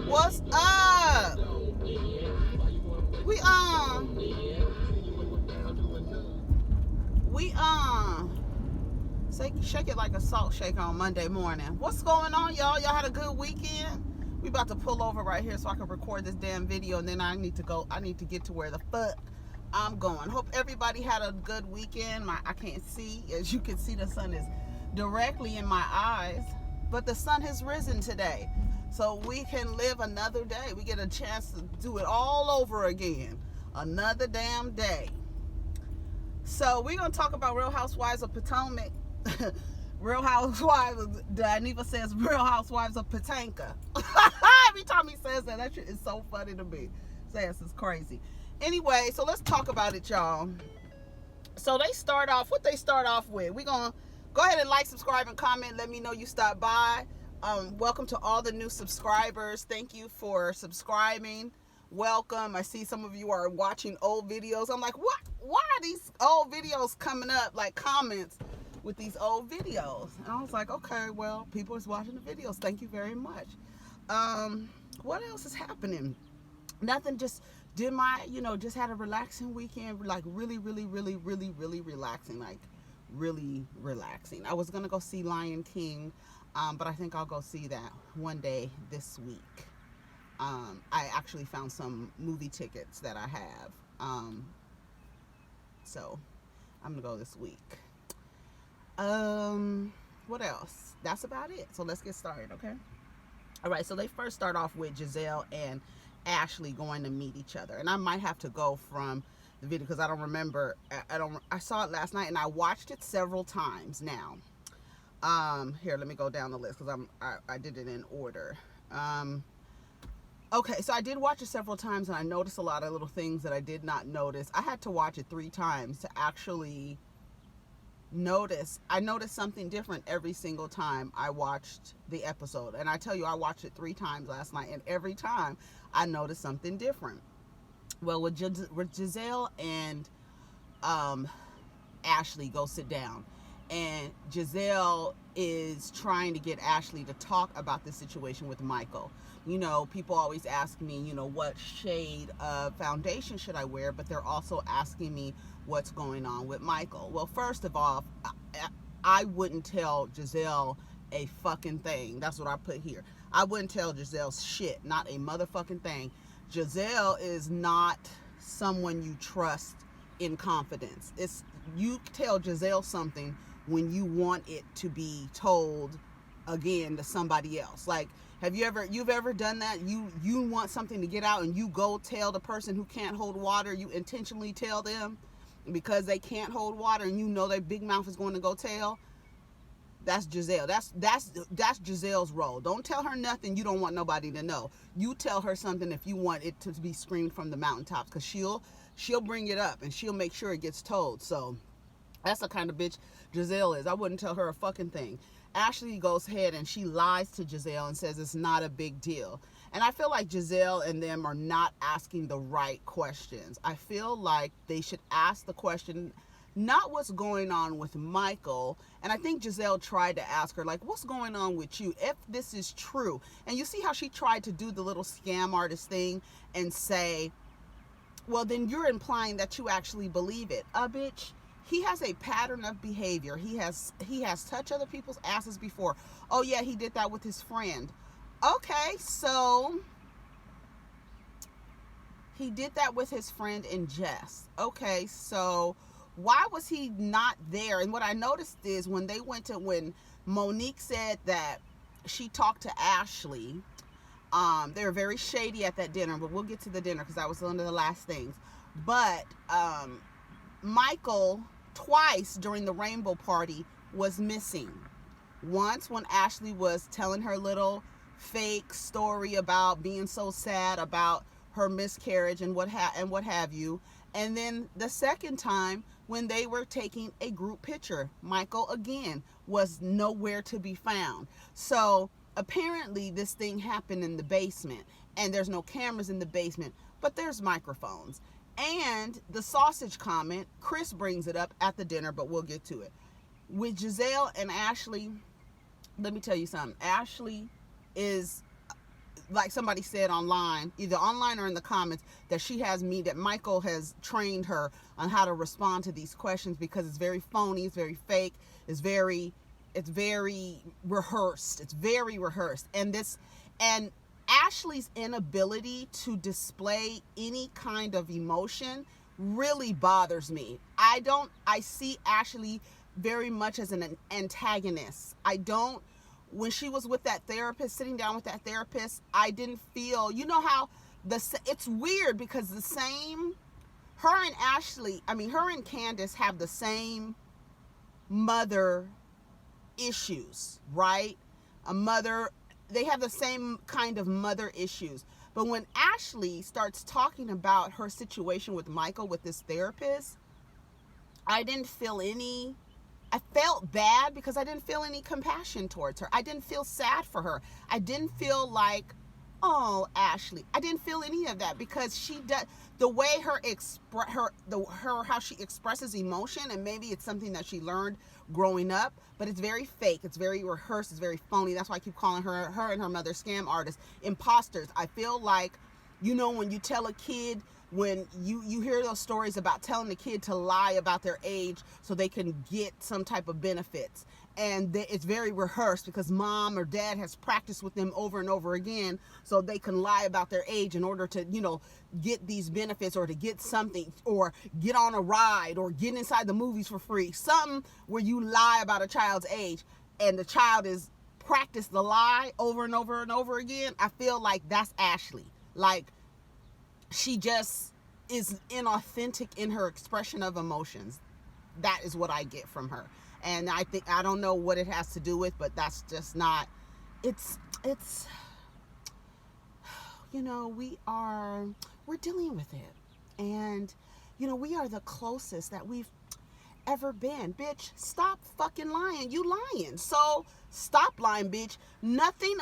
What's up? We shake it like a salt shaker on Monday morning. What's going on, y'all? Y'all had a good weekend? We about to pull over right here so I can record this damn video, and then I need to get to where the fuck I'm going. Hope everybody had a good weekend. I can't see. As you can see, the sun is directly in my eyes, but the sun has risen today, so we can live another day. We get a chance to do it all over again, another damn day. So we're gonna talk about Real Housewives of Potomac. Real Housewives, Daniva says Real Housewives of Potomac. Every time he says that shit is so funny to me. Says it's crazy. Anyway, so let's talk about it, y'all. So what they start off with. We're gonna go ahead and like, subscribe, and comment. Let me know you stopped by. Welcome to all the new subscribers. Thank you for subscribing. Welcome. I see some of you are watching old videos. I'm like, what? Why are these old videos coming up like comments with these old videos? And I was like, okay, well, people is watching the videos. Thank you very much. What else is happening? Nothing. Just did my, just had a relaxing weekend. Like really relaxing. Like really relaxing. I was gonna go see Lion King, but I think I'll go see that one day this week. I actually found some movie tickets that I have. So I'm gonna go this week. What else? That's about it. So let's get started, okay? All right, so they first start off with Gizelle and Ashley going to meet each other. And I might have to go from the video because I don't remember. I saw it last night and I watched it several times now. Here, let me go down the list because I did it in order. Okay, so I did watch it several times and I noticed a lot of little things that I did not notice. I had to watch it 3 times to actually notice. I noticed something different every single time I watched the episode. And I tell you, I watched it 3 times last night, and every time I noticed something different. Well, with Gizelle and Ashley go sit down, and Gizelle is trying to get Ashley to talk about the situation with Michael. People always ask me, what shade of foundation should I wear, but they're also asking me what's going on with Michael. Well, first of all, I wouldn't tell Gizelle a fucking thing. That's what I put here. I wouldn't tell Gizelle shit, not a motherfucking thing. Gizelle is not someone you trust in confidence. You tell Gizelle something when you want it to be told again to somebody else. Like, you've ever done that? You want something to get out and you go tell the person who can't hold water, you intentionally tell them because they can't hold water, and their big mouth is going to go tell. That's Gizelle. That's Gizelle's role. Don't tell her nothing you don't want nobody to know. You tell her something if you want it to be screamed from the mountaintops, because she'll bring it up and she'll make sure it gets told. So that's the kind of bitch Gizelle is. I wouldn't tell her a fucking thing. Ashley goes ahead and she lies to Gizelle and says it's not a big deal. And I feel like Gizelle and them are not asking the right questions. I feel like they should ask the question, not what's going on with Michael. And I think Gizelle tried to ask her, like, what's going on with you, if this is true? And you see how she tried to do the little scam artist thing and say, well, then you're implying that you actually believe it. Bitch. He has a pattern of behavior. He has touched other people's asses before. Oh yeah, he did that with his friend. Okay, so he did that with his friend in jest. Okay, so why was he not there? And what I noticed is when Monique said that she talked to Ashley, they were very shady at that dinner, but we'll get to the dinner because that was one of the last things. But Michael, twice during the rainbow party, was missing. Once when Ashley was telling her little fake story about being so sad about her miscarriage and what have you. And then the second time when they were taking a group picture, Michael again was nowhere to be found. So apparently this thing happened in the basement, and there's no cameras in the basement, but there's microphones. And the sausage comment, Chris brings it up at the dinner, but we'll get to it. With Gizelle and Ashley, let me tell you something. Ashley is like somebody said online, either online or in the comments, that Michael has trained her on how to respond to these questions, because it's very phony, it's very fake, it's very rehearsed. It's very rehearsed. And Ashley's inability to display any kind of emotion really bothers me. I see Ashley very much as an antagonist. When she was with that therapist, sitting down with that therapist, I didn't feel, you know how it's weird, because her and Candiace have the same mother issues, right? They have the same kind of mother issues. But when Ashley starts talking about her situation with Michael, with this therapist, I felt bad, because I didn't feel any compassion towards her. I didn't feel sad for her. I didn't feel like, oh, Ashley. I didn't feel any of that, because she does the way how she expresses emotion, and maybe it's something that she learned growing up, but it's very fake, it's very rehearsed, it's very phony. That's why I keep calling her and her mother scam artists, imposters. I feel like, when you tell a kid, when you hear those stories about telling the kid to lie about their age so they can get some type of benefits, and it's very rehearsed, because mom or dad has practiced with them over and over again so they can lie about their age in order to get these benefits, or to get something, or get on a ride, or get inside the movies for free, something where you lie about a child's age, and the child is practiced the lie over and over and over again. I feel like that's Ashley. Like, she just is inauthentic in her expression of emotions. That is what I get from her. And I don't know what it has to do with, but that's just not, it's, we're dealing with it. And, we are the closest that we've ever been. Bitch, stop fucking lying. You lying. So stop lying, bitch. Nothing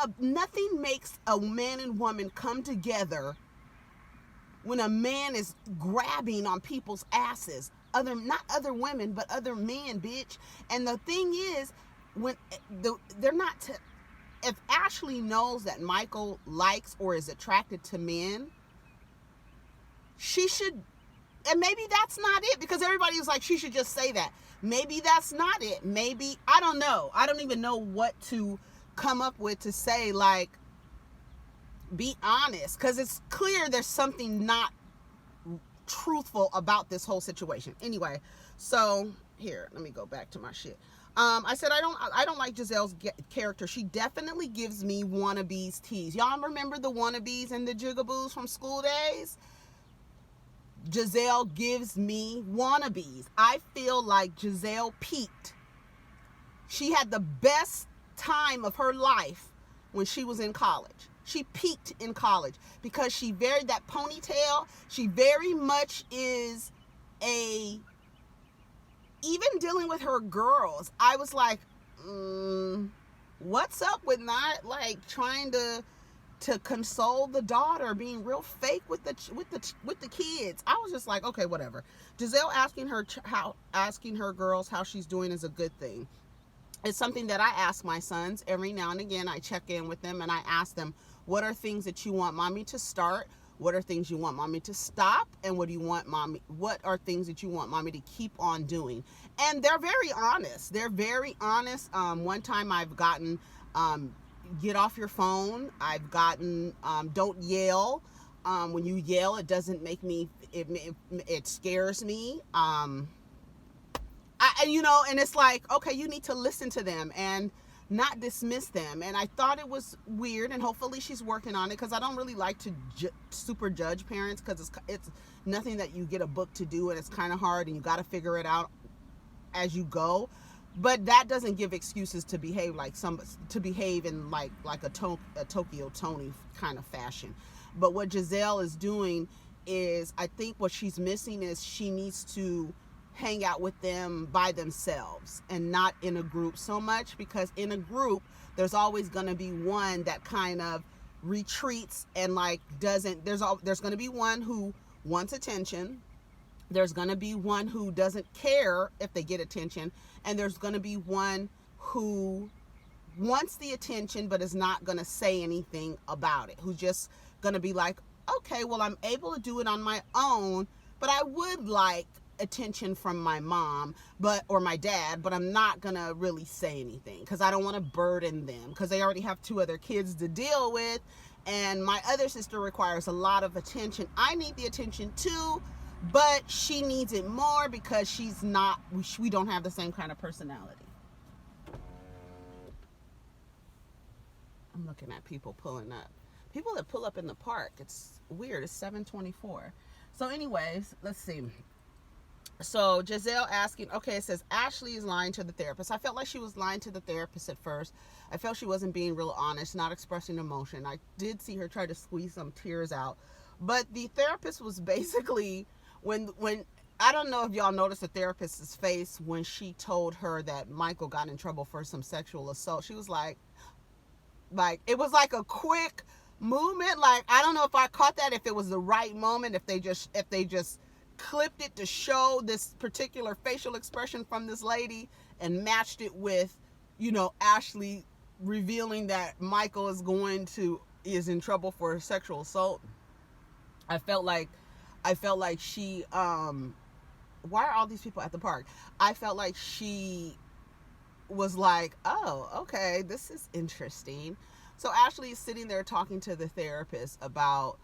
makes a man and woman come together when a man is grabbing on people's asses. Not other women, but other men, bitch. And the thing is, if Ashley knows that Michael likes or is attracted to men, she should, and maybe that's not it, because everybody was like, she should just say that. Maybe that's not it. Maybe, I don't know. I don't even know what to come up with to say, like, be honest, because it's clear there's something not truthful about this whole situation. Anyway, so here, let me go back to my shit. I said I don't like Gizelle's character. She definitely gives me wannabes tease. Y'all remember the wannabes and the jigaboos from school days? Gizelle gives me wannabes. I feel like Gizelle peaked. She had the best time of her life when she was in college. She peaked in college, because she varied that ponytail. She very much is even dealing with her girls, I was like, what's up with not, like, trying to console the daughter, being real fake with the kids. I was just like, okay, whatever. Gizelle asking her girls how she's doing is a good thing. It's something that I ask my sons every now and again. I check in with them and I ask them, what are things that you want mommy to start? What are things you want mommy to stop? And what are things that you want mommy to keep on doing? And they're very honest. One time I've gotten, get off your phone. I've gotten, don't yell. When you yell, it doesn't make me, it scares me. And it's like, okay, you need to listen to them and not dismiss them. And I thought it was weird, and hopefully she's working on it, because I don't really like to super judge parents, because it's nothing that you get a book to do, and it's kind of hard, and you got to figure it out as you go. But that doesn't give excuses to behave in like a Tokyo Tony kind of fashion. But what Gizelle is doing is, I think what she's missing is she needs to hang out with them by themselves and not in a group so much, because in a group there's always going to be one that kind of retreats and like doesn't, there's going to be one who wants attention, there's going to be one who doesn't care if they get attention, and there's going to be one who wants the attention but is not going to say anything about it, who's just going to be like, okay, well, I'm able to do it on my own, but I would like attention from my mom or my dad, but I'm not going to really say anything because I don't want to burden them because they already have 2 other kids to deal with, and my other sister requires a lot of attention. I need the attention too, but she needs it more because we don't have the same kind of personality. I'm looking at people pulling up. People that pull up in the park. It's weird. It's 7:24. So anyways, let's see. So Gizelle asking, okay, it says Ashley is lying to the therapist. I felt like she was lying to the therapist at first. I felt she wasn't being real honest, not expressing emotion. I did see her try to squeeze some tears out. But the therapist was basically, when I don't know if y'all noticed the therapist's face when she told her that Michael got in trouble for some sexual assault. She was like it was like a quick movement. Like, I don't know if I caught that, if it was the right moment, if they just clipped it to show this particular facial expression from this lady and matched it with, Ashley revealing that Michael is in trouble for sexual assault. I felt like she, why are all these people at the park? I felt like she was like, oh, okay, this is interesting. So Ashley is sitting there talking to the therapist about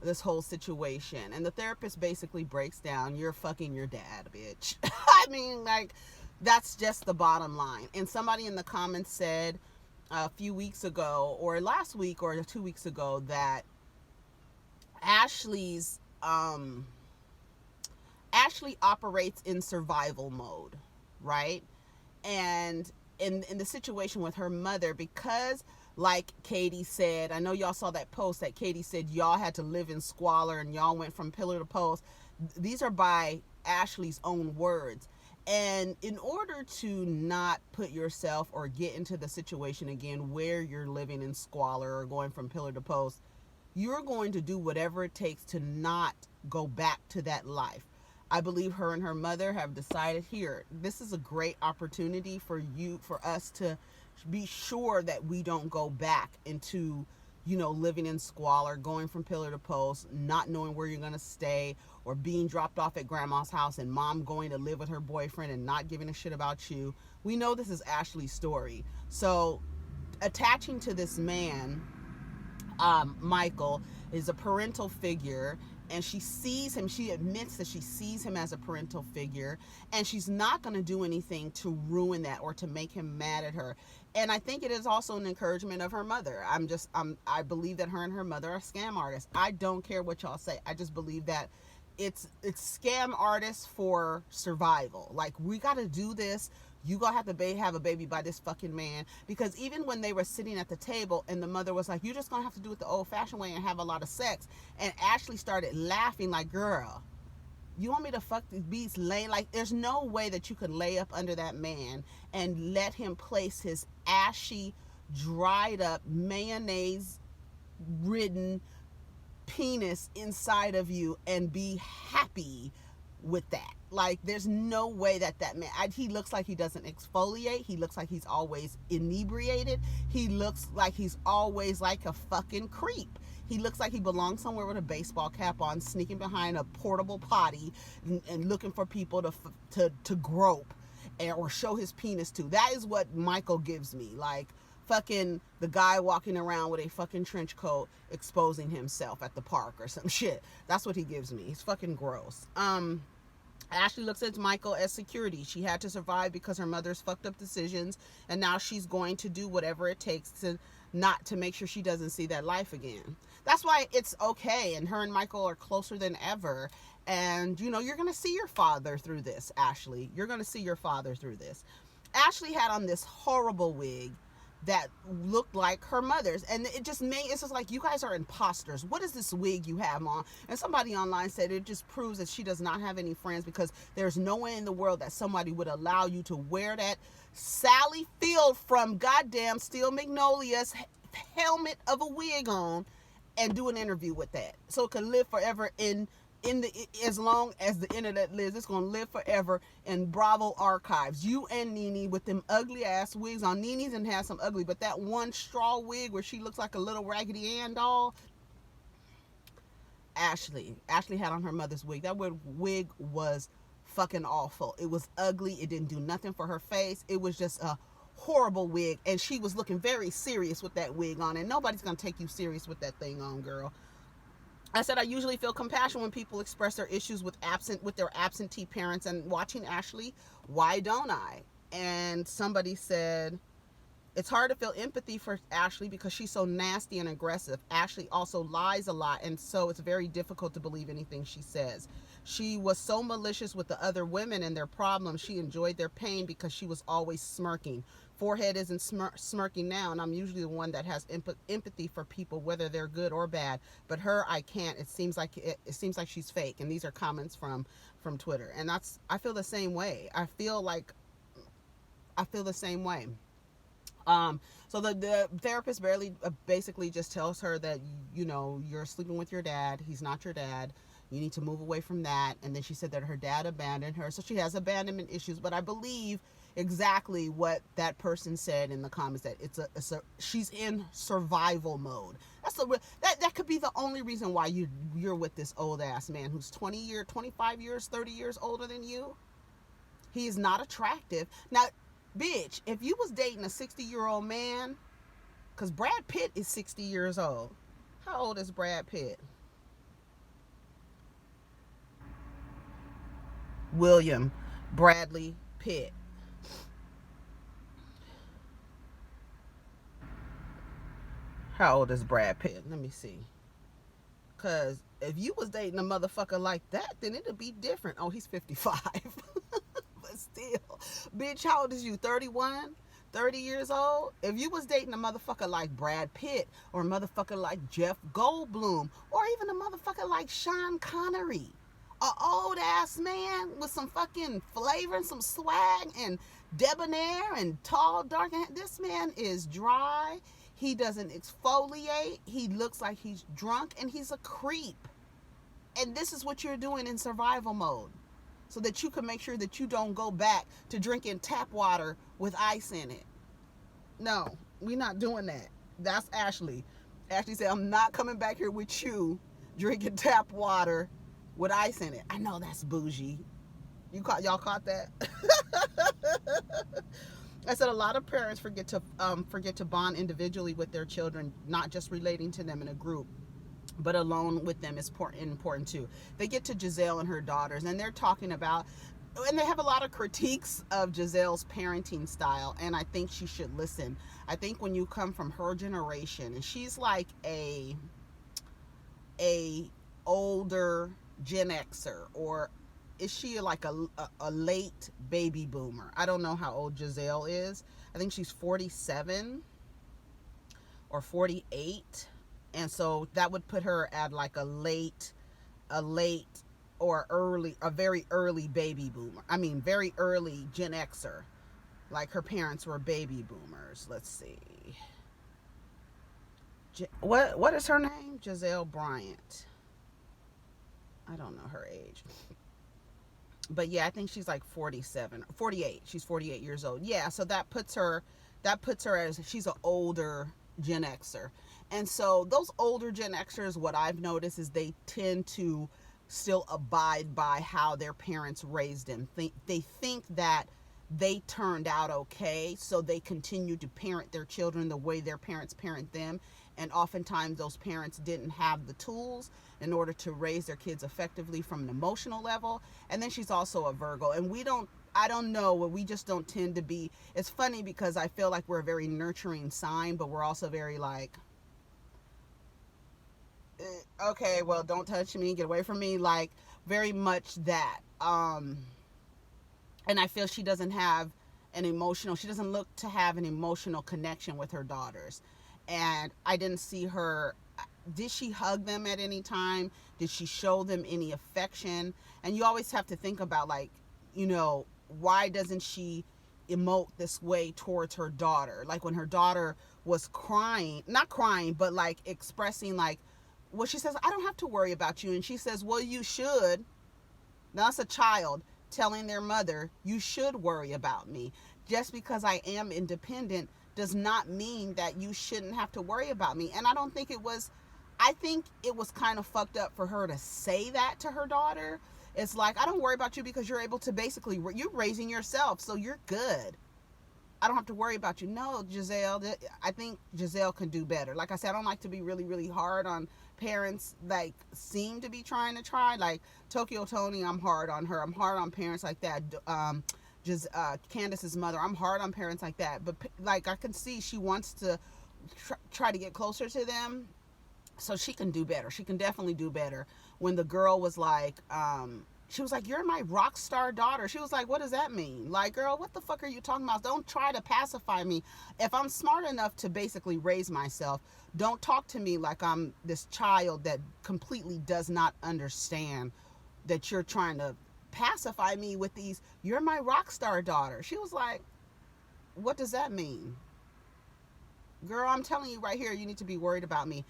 this whole situation, and the therapist basically breaks down, you're fucking your dad, bitch. I mean, like, that's just the bottom line. And somebody in the comments said a few weeks ago, or last week or 2 weeks ago, that Ashley operates in survival mode, right? And in the situation with her mother, because like Katie said, I know y'all saw that post that Katie said y'all had to live in squalor and y'all went from pillar to post. These are by Ashley's own words. And in order to not put yourself or get into the situation again where you're living in squalor or going from pillar to post, you're going to do whatever it takes to not go back to that life. I believe her and her mother have decided, here, this is a great opportunity for us to be sure that we don't go back into, living in squalor, going from pillar to post, not knowing where you're going to stay, or being dropped off at grandma's house and mom going to live with her boyfriend and not giving a shit about you. We know this is Ashley's story. So attaching to this man, Michael, is a parental figure, and she sees him, she admits that she sees him as a parental figure, and she's not going to do anything to ruin that or to make him mad at her. And I think it is also an encouragement of her mother. I believe that her and her mother are scam artists. I don't care what y'all say. I just believe that it's scam artists for survival. Like, we got to do this. You gonna have to have a baby by this fucking man. Because even when they were sitting at the table and the mother was like, you're just gonna have to do it the old fashioned way and have a lot of sex, and Ashley started laughing like, girl, you want me to fuck these beats like, there's no way that you could lay up under that man and let him place his ashy, dried up, mayonnaise ridden penis inside of you and be happy with that. Like, there's no way that man, he looks like he doesn't exfoliate. He looks like he's always inebriated. He looks like he's always like a fucking creep. He looks like he belongs somewhere with a baseball cap on, sneaking behind a portable potty and looking for people to grope or show his penis to. That is what Michael gives me. Like, fucking the guy walking around with a fucking trench coat exposing himself at the park or some shit. That's what he gives me. He's fucking gross. Ashley looks at Michael as security. She had to survive because her mother's fucked up decisions, and now she's going to do whatever it takes to make sure she doesn't see that life again. That's why it's okay, and her and Michael are closer than ever. And, you're going to see your father through this, Ashley. You're going to see your father through this. Ashley had on this horrible wig that looked like her mother's, and it's just like, you guys are imposters. What is this wig you have on? And somebody online said it just proves that she does not have any friends, because there's no way in the world that somebody would allow you to wear that Sally Field from goddamn Steel Magnolia's helmet of a wig on and do an interview with that, so it can live forever in as long as the internet lives, it's gonna live forever in Bravo archives. You and Nene with them ugly ass wigs on. Nene's and has some ugly, but that one straw wig where she looks like a little Raggedy Ann doll, Ashley had on her mother's wig. That wig was fucking awful. It was ugly. It didn't do nothing for her face. It was just a horrible wig, and she was looking very serious with that wig on, and nobody's gonna take you serious with that thing on, girl. I said I usually feel compassion when people express their issues with their absentee parents, and watching Ashley, why don't I? And somebody said, it's hard to feel empathy for Ashley because she's so nasty and aggressive. Ashley also lies a lot, and so it's very difficult to believe anything she says. She was so malicious with the other women and their problems. She enjoyed their pain because she was always smirking. Forehead isn't smirking now, and I'm usually the one that has empathy for people, whether they're good or bad. But her, I can't. It seems like she's fake. And these are comments from Twitter, and I feel the same way. I feel the same way. So the therapist basically just tells her that, you're sleeping with your dad. He's not your dad. You need to move away from that. And then she said that her dad abandoned her. So she has abandonment issues. But I believe exactly what that person said in the comments, that she's in survival mode. That could be the only reason why you're with this old ass man who's 25 years, 30 years older than you. He is not attractive. Now, bitch, if you was dating a 60-year-old man, because Brad Pitt is 60 years old. How old is Brad Pitt? William Bradley Pitt. How old is Brad Pitt? Let me see. Because if you was dating a motherfucker like that, then it'd be different. Oh, he's 55. But still, bitch, how old is you? 31? 30 years old? If you was dating a motherfucker like Brad Pitt, or a motherfucker like Jeff Goldblum, or even a motherfucker like Sean Connery, a old ass man with some fucking flavor and some swag and debonair and tall, dark, and this man is dry. He doesn't exfoliate. He looks like he's drunk, and he's a creep. And this is what you're doing in survival mode, so that you can make sure that you don't go back to drinking tap water with ice in it. No, we're not doing that. That's Ashley. Ashley said, I'm not coming back here with you drinking tap water with ice in it. I know that's bougie. Y'all caught that? I said a lot of parents forget to bond individually with their children, not just relating to them in a group, but alone with them is important too. They get to Gizelle and her daughters, and they're talking about, and they have a lot of critiques of Gizelle's parenting style, and I think she should listen. I think when you come from her generation, and she's like a older Gen Xer, or is she like a late baby boomer? I don't know how old Gizelle is. I think she's 47 or 48. And so that would put her at like a late or a very early baby boomer. I mean, very early Gen Xer. Like her parents were baby boomers. Let's see. What is her name? Gizelle Bryant. I don't know her age. But yeah, I think she's like 47, 48. She's 48 years old. Yeah, so that puts her as, she's an older Gen Xer. And so those older Gen Xers, what I've noticed is they tend to still abide by how their parents raised them. They think that they turned out okay, so they continue to parent their children the way their parents parent them. And oftentimes those parents didn't have the tools in order to raise their kids effectively from an emotional level. And then she's also a Virgo, and I don't know, we just don't tend to be. It's funny because I feel like we're a very nurturing sign, but we're also very like, okay, well, don't touch me, get away from me, like very much that. And I feel she doesn't look to have an emotional connection with her daughters. And I didn't see her. Did she hug them at any time? Did she show them any affection? And you always have to think about, like, why doesn't she emote this way towards her daughter? Like when her daughter was crying, not crying, but like expressing like well, she says, I don't have to worry about you. And she says, well, you should. Now, that's a child telling their mother, you should worry about me. Just because I am independent does not mean that you shouldn't have to worry about me. And I think it was kind of fucked up for her to say that to her daughter. It's like, I don't worry about you because you're able to basically, you're raising yourself, so you're good. I don't have to worry about you. No, Gizelle, I think Gizelle can do better. Like I said, I don't like to be really, really hard on parents like seem to be trying. Like Tokyo Tony, I'm hard on her. I'm hard on parents like that. Candiace's mother, I'm hard on parents like that. But like I can see she wants to try to get closer to them. So she can do better. She can definitely do better. When the girl was like, she was like, you're my rock star daughter. She was like, what does that mean? Like, girl, what the fuck are you talking about? Don't try to pacify me. If I'm smart enough to basically raise myself, don't talk to me like I'm this child that completely does not understand that you're trying to pacify me with these, you're my rock star daughter. She was like, what does that mean? Girl, I'm telling you right here, you need to be worried about me.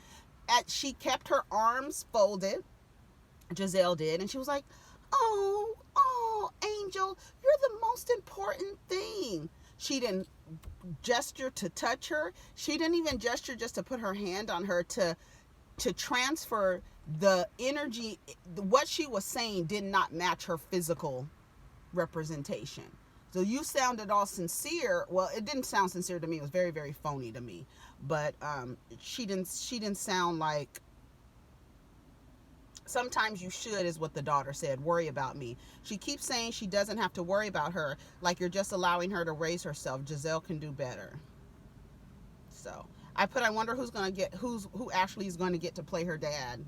She kept her arms folded, Gizelle did, and she was like, oh, Angel, you're the most important thing. She didn't gesture to touch her. She didn't even gesture just to put her hand on her to transfer the energy. What she was saying did not match her physical representation. So you sounded all sincere. Well, it didn't sound sincere to me. It was very, very phony to me. But she didn't sound like, sometimes you should, is what the daughter said, worry about me. She keeps saying she doesn't have to worry about her, like you're just allowing her to raise herself. Gizelle can do better. So I wonder who Ashley's going to get to play her dad.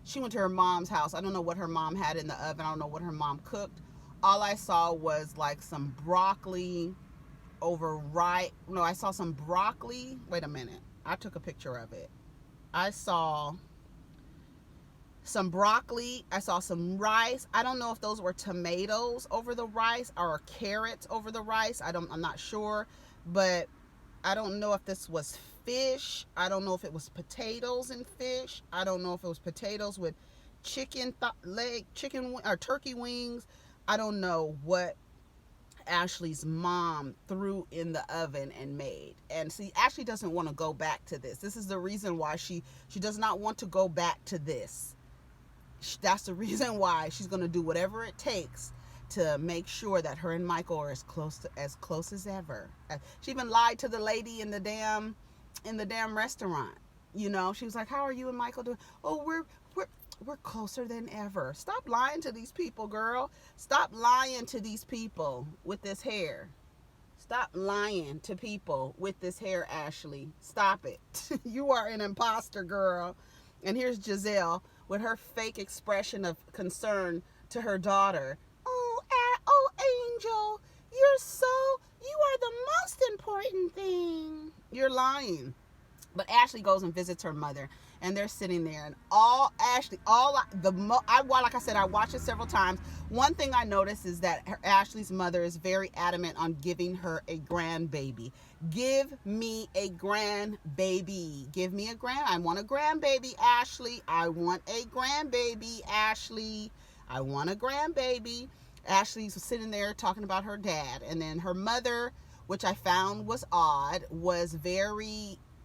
She went to her mom's house. I don't know what her mom had in the oven. I don't know what her mom cooked. All I saw was like some broccoli over rice. No, I saw some broccoli. Wait a minute. I took a picture of it. I saw some broccoli. I saw some rice. I don't know if those were tomatoes over the rice or carrots over the rice. I'm not sure, but I don't know if this was fish. I don't know if it was potatoes and fish. I don't know if it was potatoes with chicken or turkey wings. I don't know what Ashley's mom threw in the oven and made. And see, Ashley doesn't want to go back to this. This is the reason why she does not want to go back to this. That's the reason why she's going to do whatever it takes to make sure that her and Michael are as close as ever. She even lied to the lady in the damn restaurant. You know, she was like, how are you and Michael doing? Oh, we're closer than ever. Stop lying to these people, girl. Stop lying to these people with this hair. Stop lying to people with this hair, Ashley. Stop it. You are an imposter, girl. And here's Gizelle with her fake expression of concern to her daughter. Oh, Angel, you are the most important thing. You're lying. But Ashley goes and visits her mother, and they're sitting there, and like I said, I watched it several times. One thing I noticed is that Ashley's mother is very adamant on giving her a grandbaby. Give me a grandbaby. I want a grandbaby, Ashley. I want a grandbaby, Ashley. I want a grandbaby. Ashley's sitting there talking about her dad, and then her mother, which I found was odd,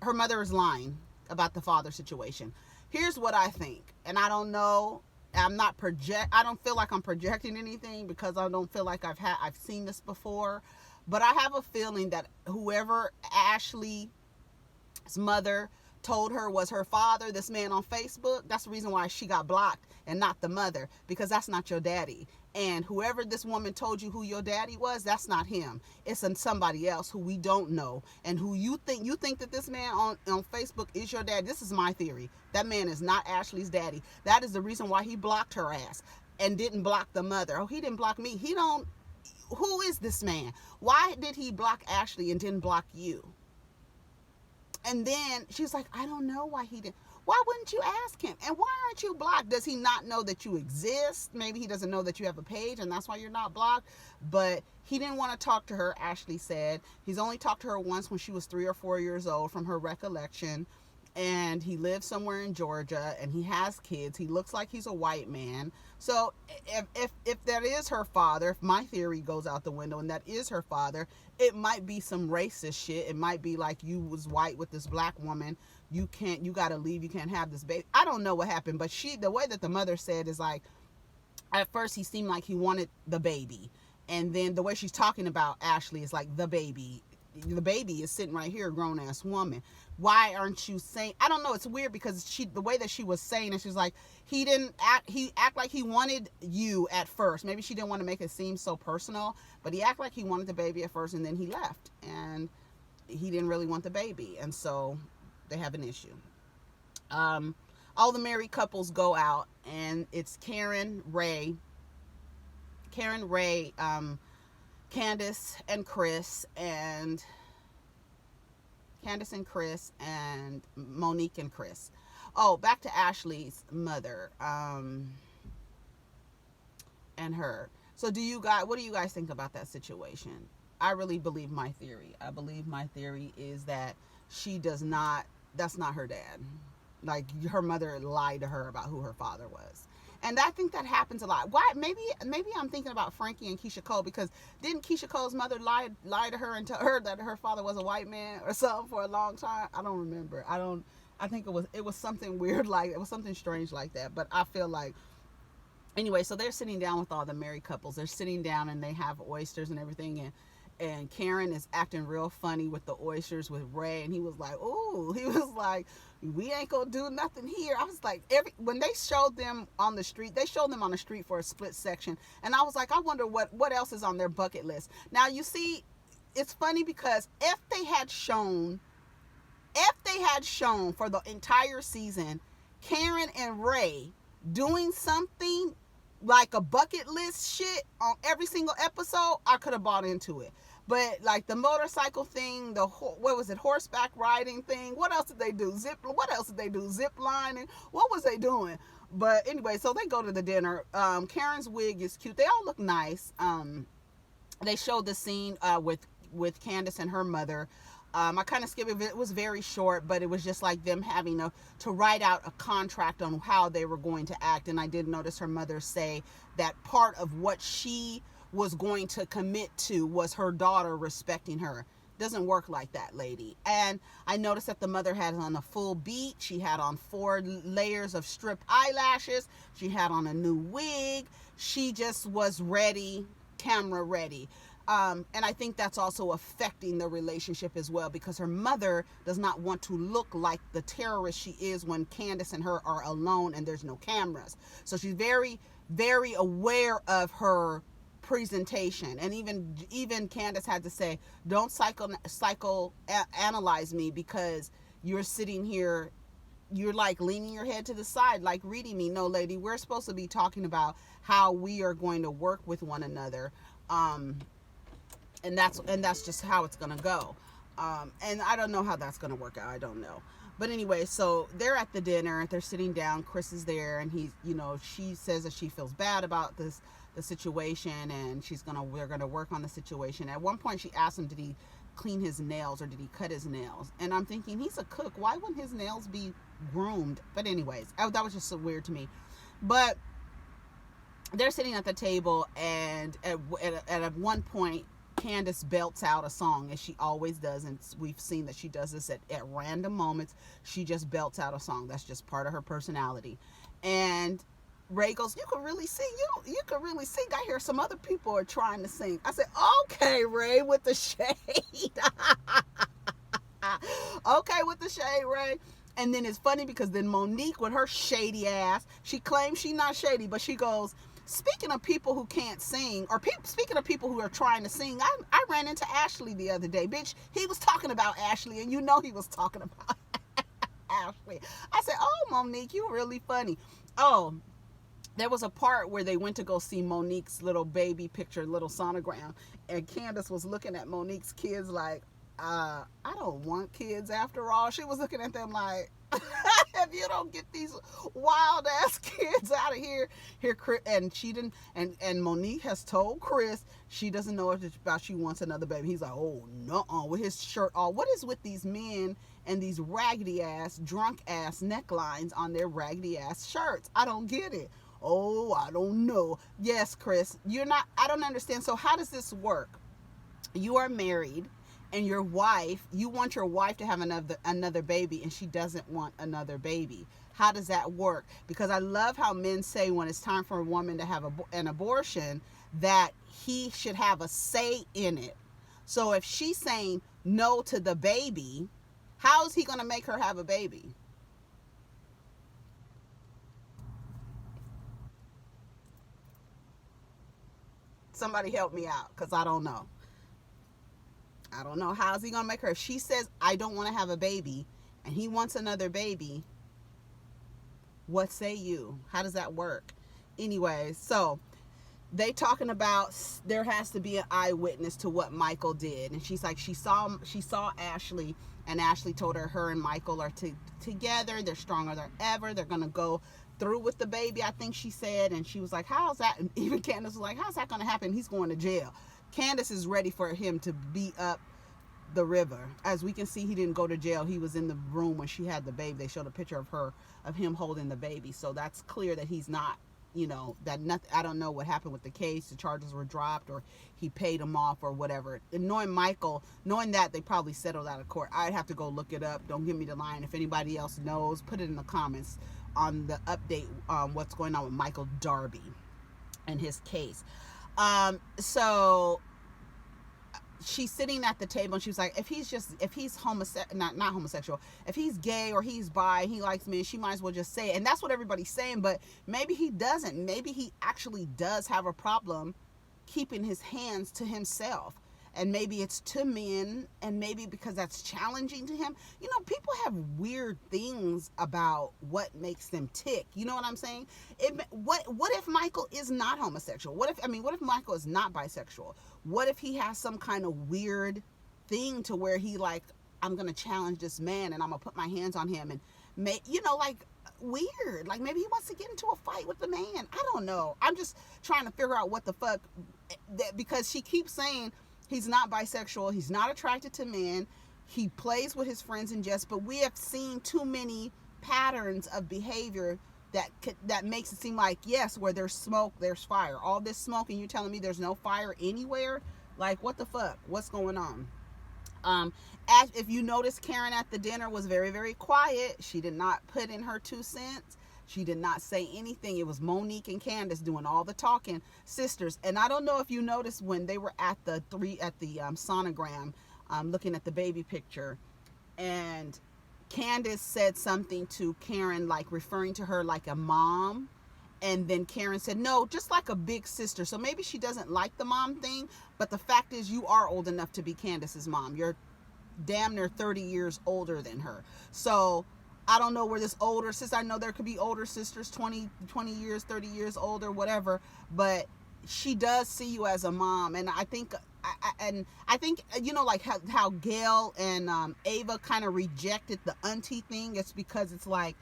her mother is lying about the father situation. Here's what I think, and I don't know, I don't feel like I'm projecting anything because I don't feel like I've seen this before, but I have a feeling that whoever Ashley's mother told her was her father, this man on Facebook, that's the reason why she got blocked and not the mother, because that's not your daddy. And whoever this woman told you who your daddy was, that's not him. It's somebody else who we don't know, and who you think that this man on Facebook is your dad. This is my theory. That man is not Ashley's daddy. That is the reason why he blocked her ass and didn't block the mother. Oh, he didn't block me. Who is this man? Why did he block Ashley and didn't block you? And then she's like, I don't know why he didn't. Why wouldn't you ask him? And why aren't you blocked? Does he not know that you exist? Maybe he doesn't know that you have a page, and that's why you're not blocked. But he didn't want to talk to her, Ashley said. He's only talked to her once when she was 3 or 4 years old, from her recollection. and he lives somewhere in Georgia, and he has kids. He looks like he's a white man. So if that is her father, if my theory goes out the window and that is her father, it might be some racist shit. It might be like, you was white with this black woman, you gotta leave, you can't have this baby. I don't know what happened, but the way that the mother said is like, at first he seemed like he wanted the baby, and then the way she's talking about Ashley is like, the baby is sitting right here, a grown-ass woman. Why aren't you saying? I don't know. It's weird because the way that she was saying it, she was like, he act like he wanted you at first. Maybe she didn't want to make it seem so personal, but he acted like he wanted the baby at first, and then he left, and he didn't really want the baby, and so they have an issue. All the married couples go out, and it's Karen, Ray, Candiace and Chris, and Monique and Chris. Oh, back to Ashley's mother, and her. So what do you guys think about that situation? I really believe my theory. I believe my theory is that that's not her dad. Like, her mother lied to her about who her father was. And I think that happens a lot. Why? Maybe I'm thinking about Frankie and Keisha Cole, because didn't Keisha Cole's mother lie to her and tell her that her father was a white man or something for a long time? I don't remember. I think it was something weird, like it was something strange like that. But I feel like, anyway, so they're sitting down with all the married couples. They're sitting down and they have oysters and everything, and Karen is acting real funny with the oysters with Ray, and he was like, we ain't gonna do nothing here. I was like, when they showed them on the street, for a split section, and I was like, I wonder what else is on their bucket list. Now, you see, it's funny because if they had shown for the entire season Karen and Ray doing something like a bucket list shit on every single episode, I could have bought into it. But like the motorcycle thing, horseback riding thing, what else did they do? Zip lining, what was they doing? But anyway, so they go to the dinner. Karen's wig is cute. They all look nice. They showed the scene with Candiace and her mother. I kind of skipped it. It was very short, but it was just like them having to write out a contract on how they were going to act. And I did notice her mother say that part of what she was going to commit to was her daughter respecting her. Doesn't work like that, lady. And I noticed that the mother had on a full beat. She had on 4 layers of stripped eyelashes. She had on a new wig. She just was ready, camera ready. And I think that's also affecting the relationship as well, because her mother does not want to look like the terrorist she is when Candiace and her are alone and there's no cameras. So she's very, very aware of her presentation. And even Candiace had to say, don't analyze me, because you're sitting here, you're like leaning your head to the side, like reading me. No, lady, we're supposed to be talking about how we are going to work with one another. And that's just how it's gonna go. And I don't know how that's gonna work out. I don't know. But anyway, so they're at the dinner. They're sitting down. Chris is there, and she says that she feels bad about the situation, and they're gonna work on the situation. At one point, she asked him, did he clean his nails or did he cut his nails? And I'm thinking, he's a cook. Why wouldn't his nails be groomed? But anyways, that was just so weird to me. But they're sitting at the table, and at one point, Candiace belts out a song, as she always does, and we've seen that she does this at random moments. She just belts out a song. That's just part of her personality. And Ray goes, you can really sing. You can really sing. I hear some other people are trying to sing. I said, okay, Ray, with the shade. Okay, with the shade, Ray. And then it's funny because then Monique, with her shady ass, she claims she's not shady, but she goes, speaking of people who can't sing, or speaking of people who are trying to sing, I ran into Ashley the other day. Bitch, he was talking about Ashley, and you know he was talking about Ashley. I said, oh, Monique, you really funny. Oh, there was a part where they went to go see Monique's little baby picture, little sonogram, and Candiace was looking at Monique's kids like, I don't want kids after all. She was looking at them like, If you don't get these wild ass kids out of here, Chris, and she didn't, and Monique has told Chris she doesn't know about she wants another baby. He's like, oh no, with his shirt off. What is with these men and these raggedy ass, drunk ass necklines on their raggedy ass shirts? I don't get it. Oh, I don't know. Yes, Chris, you're not. I don't understand. So how does this work? You are married, and your wife, you want your wife to have another baby, and she doesn't want another baby. How does that work? Because I love how men say when it's time for a woman to have an abortion, that he should have a say in it. So if she's saying no to the baby, how is he going to make her have a baby? Somebody help me out, because I don't know. I don't know. How's he going to make her? If she says, I don't want to have a baby, and he wants another baby, what say you? How does that work? Anyway, so they talking about there has to be an eyewitness to what Michael did. And she's like, she saw Ashley, and Ashley told her and Michael are together. They're stronger than ever. They're going to go through with the baby, I think she said. And she was like, how's that? And even Candiace was like, how's that going to happen? He's going to jail. Candiace is ready for him to be up the river. As we can see, he didn't go to jail. He was in the room when she had the baby. They showed a picture of him holding the baby. So that's clear that he's not, that nothing. I don't know what happened with the case. The charges were dropped, or he paid him off, or whatever. And knowing Michael, knowing that, they probably settled out of court. I'd have to go look it up. Don't give me the line. If anybody else knows, put it in the comments on the update what's going on with Michael Darby and his case. So she's sitting at the table, and she was like, if he's homosexual, not homosexual, if he's gay or he's bi, he likes men, she might as well just say it. And that's what everybody's saying, but maybe he doesn't. Maybe he actually does have a problem keeping his hands to himself. And maybe it's to men, and maybe because that's challenging to him. People have weird things about what makes them tick. You know what I'm saying? What if Michael is not homosexual? What if Michael is not bisexual? What if he has some kind of weird thing to where he like, I'm going to challenge this man, and I'm going to put my hands on him, and weird. Like maybe he wants to get into a fight with the man. I don't know. I'm just trying to figure out what the fuck, because she keeps saying he's not bisexual. He's not attracted to men. He plays with his friends and jest, but we have seen too many patterns of behavior that makes it seem like, yes, where there's smoke, there's fire. All this smoke, and you're telling me there's no fire anywhere? Like, what the fuck? What's going on? If you notice, Karen at the dinner was very, very quiet. She did not put in her 2 cents. She did not say anything. It was Monique and Candiace doing all the talking, sisters. And I don't know if you noticed when they were at the sonogram, looking at the baby picture, and Candiace said something to Karen, like referring to her like a mom. And then Karen said, no, just like a big sister. So maybe she doesn't like the mom thing, but the fact is you are old enough to be Candiace's mom. You're damn near 30 years older than her. So I don't know where this older sister, I know there could be older sisters, 20 years, 30 years older, whatever, but she does see you as a mom. And I think, like how Gail and Ava kind of rejected the auntie thing. It's because it's like,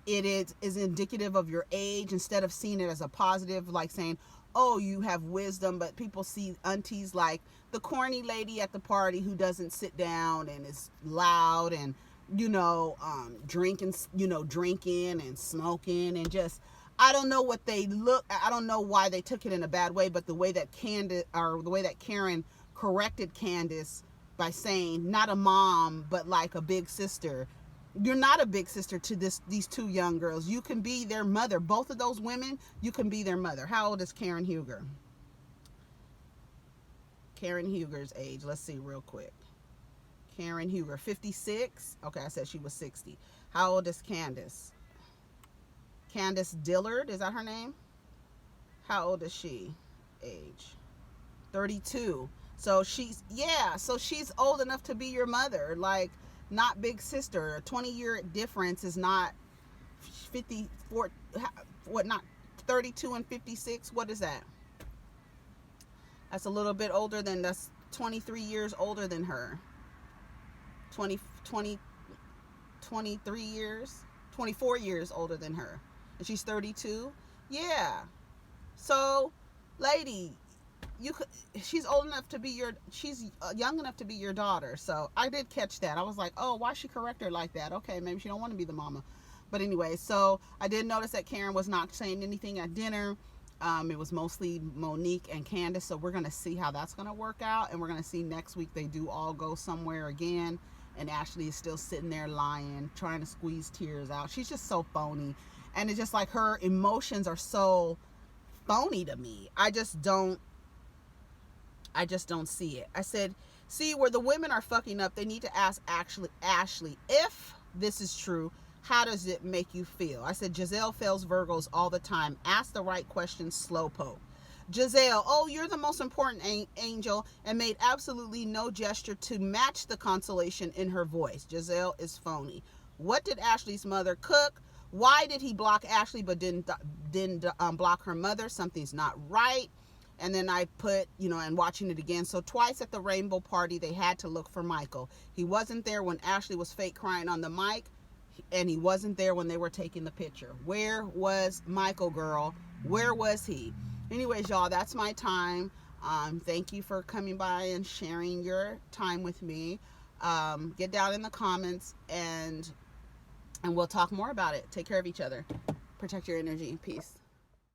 it is indicative of your age, instead of seeing it as a positive, like saying, oh, you have wisdom. But people see aunties like the corny lady at the party who doesn't sit down and is loud and drinking and smoking, and just, I don't know what they look. I don't know why they took it in a bad way, but the way that Karen corrected Candiace by saying not a mom, but like a big sister. You're not a big sister to these 2 young girls. You can be their mother. Both of those women, you can be their mother. How old is Karen Huger? Karen Huger's age. Let's see real quick. Karen Huger, 56. Okay, I said she was 60. How old is Candiace? Candiace Dillard, is that her name? How old is she? Age 32. So she's old enough to be your mother. Like, not big sister. A 20-year difference is not 54. Not 32 and 56. What is that? That's a little bit older than, that's 23 years older than her. 23 years. 24 years older than her. And she's 32. Yeah. So, lady, she's old enough to be she's young enough to be your daughter. So I did catch that. I was like, oh, why she correct her like that? Okay, maybe she don't want to be the mama. But anyway, so I did notice that Karen was not saying anything at dinner. It was mostly Monique and Candiace. So we're going to see how that's going to work out. And we're going to see next week they do all go somewhere again. And Ashley is still sitting there lying, trying to squeeze tears out. She's just so phony. And it's just like her emotions are so phony to me. I just don't see it. I said, see, where the women are fucking up, they need to ask Ashley, if this is true, how does it make you feel? I said, Gizelle fails Virgos all the time. Ask the right questions, slowpoke. Gizelle, oh, you're the most important angel, and made absolutely no gesture to match the consolation in her voice. Gizelle is phony. What did Ashley's mother cook? Why did he block Ashley but didn't block her mother? Something's not right. And then I put, and watching it again. So twice at the rainbow party, they had to look for Michael. He wasn't there when Ashley was fake crying on the mic, and he wasn't there when they were taking the picture. Where was Michael, girl? Where was he? Anyways, y'all, that's my time. Thank you for coming by and sharing your time with me. Get down in the comments, and we'll talk more about it. Take care of each other. Protect your energy. Peace.